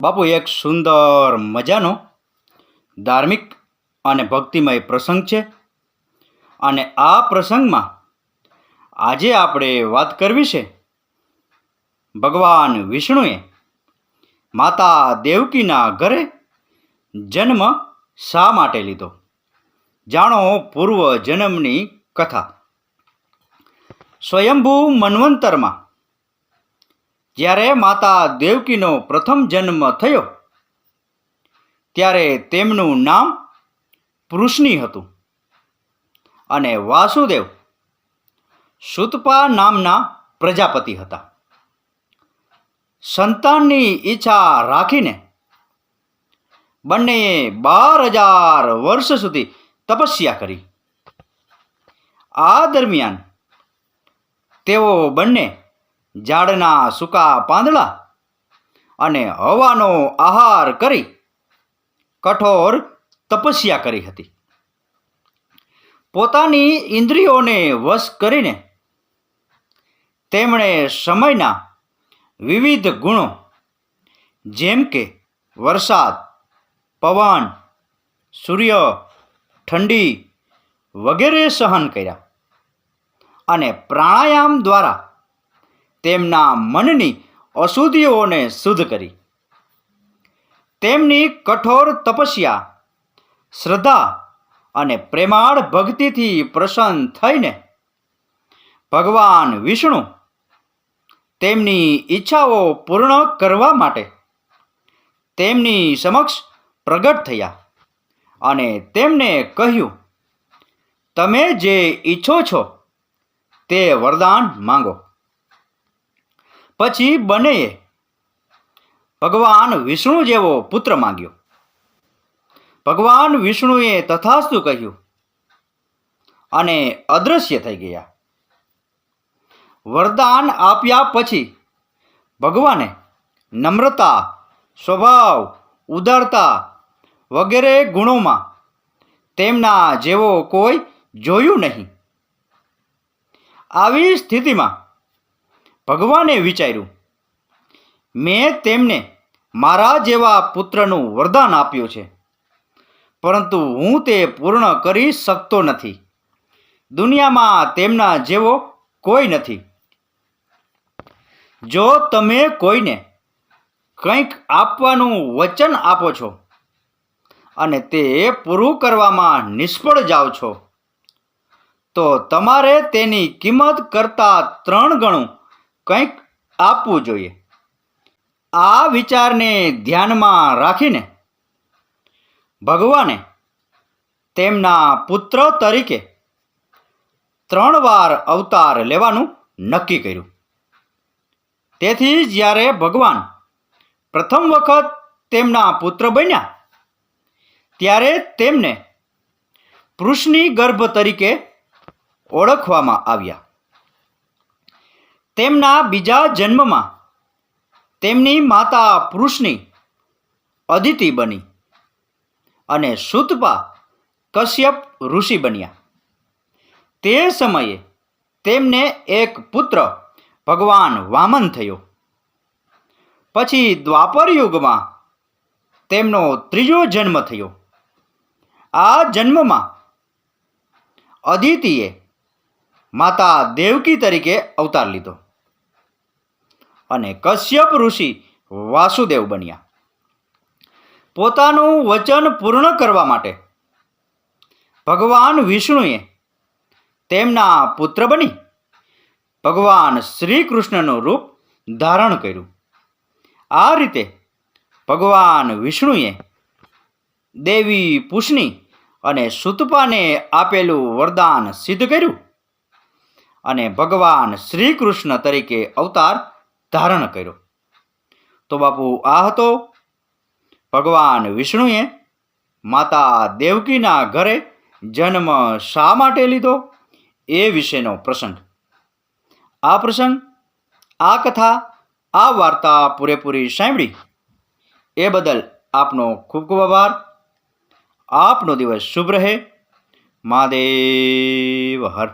બાપુ, એક સુંદર મજાનો ધાર્મિક અને ભક્તિમય પ્રસંગ છે. અને આ પ્રસંગમાં આજે આપણે વાત કરવી છે ભગવાન વિષ્ણુએ માતા દેવકીના ઘરે જન્મ શા માટે લીધો. જાણો પૂર્વ જન્મની કથા. સ્વયંભૂ મન્વંતરમાં જ્યારે માતા દેવકીનો પ્રથમ જન્મ થયો ત્યારે તેમનું નામ પૃશ્નિ હતું અને વાસુદેવ સુતપા નામના પ્રજાપતિ હતા. સંતાનની ઈચ્છા રાખીને બંનેએ 12,000 વર્ષ સુધી તપસ્યા કરી. આ દરમિયાન તેઓ બંને ઝાડના સૂકા પાંદડા અને હવાનો આહાર કરી કઠોર તપસ્યા કરી હતી. પોતાની ઇન્દ્રિયોને વશ કરીને તેમણે સમયના વિવિધ ગુણો જેમ કે વરસાદ, પવન, સૂર્ય, ઠંડી વગેરે સહન કર્યા અને પ્રાણાયામ દ્વારા તેમના મનની અશુદ્ધિઓને શુદ્ધ કરી. તેમની કઠોર તપસ્યા, શ્રદ્ધા અને પ્રેમાળ ભક્તિથી પ્રસન્ન થઈને ભગવાન વિષ્ણુ તેમની ઈચ્છાઓ પૂર્ણ કરવા માટે તેમની સમક્ષ પ્રગટ થયા અને તેમને કહ્યું, તમે જે ઈચ્છો છો તે વરદાન માંગો. પછી બંનેએ ભગવાન વિષ્ણુ જેવો પુત્ર માંગ્યો. ભગવાન વિષ્ણુએ તથાસ્તુ કહ્યું અને અદૃશ્ય થઈ ગયા. વરદાન આપ્યા પછી ભગવાને નમ્રતા, સ્વભાવ, ઉદારતા વગેરે ગુણોમાં તેમના જેવો કોઈ જોયું નહીં. આવી સ્થિતિમાં ભગવાને વિચાર્યું, મેં તેમને મારા જેવા પુત્રનું વરદાન આપ્યું છે, પરંતુ હું તે પૂર્ણ કરી શકતો નથી. દુનિયામાં તેમના જેવો કોઈ નથી. જો તમે કોઈને કંઈક આપવાનું વચન આપો છો અને તે પૂરું કરવામાં નિષ્ફળ જાઓ છો તો તમારે તેની કિંમત કરતાં 3 ગણું કંઈક આપવું જોઈએ. આ વિચારને ધ્યાનમાં રાખીને ભગવાને તેમના પુત્ર તરીકે 3 વાર અવતાર લેવાનું નક્કી કર્યું. તેથી જ્યારે ભગવાન પ્રથમ વખત તેમના પુત્ર બન્યા ત્યારે તેમને પૃશ્નિ ગર્ભ તરીકે ઓળખવામાં આવ્યા. તેમના બીજા જન્મમાં તેમની માતા પૃશ્નિ અદિતિ બની અને સુતપા કશ્યપ ઋષિ બન્યા. તે સમયે તેમને એક પુત્ર ભગવાન વામન થયો. પછી દ્વાપર યુગમાં તેમનો ત્રીજો જન્મ થયો. આ જન્મમાં અદિતિએ માતા દેવકી તરીકે અવતાર લીધો અને કશ્યપ ઋષિ વાસુદેવ બન્યા. પોતાનું વચન પૂર્ણ કરવા માટે ભગવાન વિષ્ણુએ તેમના પુત્ર બની ભગવાન શ્રી કૃષ્ણનું રૂપ ધારણ કર્યું. આ રીતે ભગવાન વિષ્ણુએ દેવી પૃશ્નિ અને સુતપાને આપેલું વરદાન સિદ્ધ કર્યું અને ભગવાન શ્રી કૃષ્ણ તરીકે અવતાર ધારણ કર્યો. તો બાપુ, આ હતો ભગવાન વિષ્ણુએ માતા દેવકીના ઘરે જન્મ શા માટે લીધો એ વિશેનો પ્રસંગ. આ પ્રસંગ, આ કથા, આ વાર્તા પૂરેપૂરી સાંભળી એ બદલ આપનો ખૂબ ખૂબ આભાર. આપનો દિવસ શુભ રહે. મહાદેવ હર.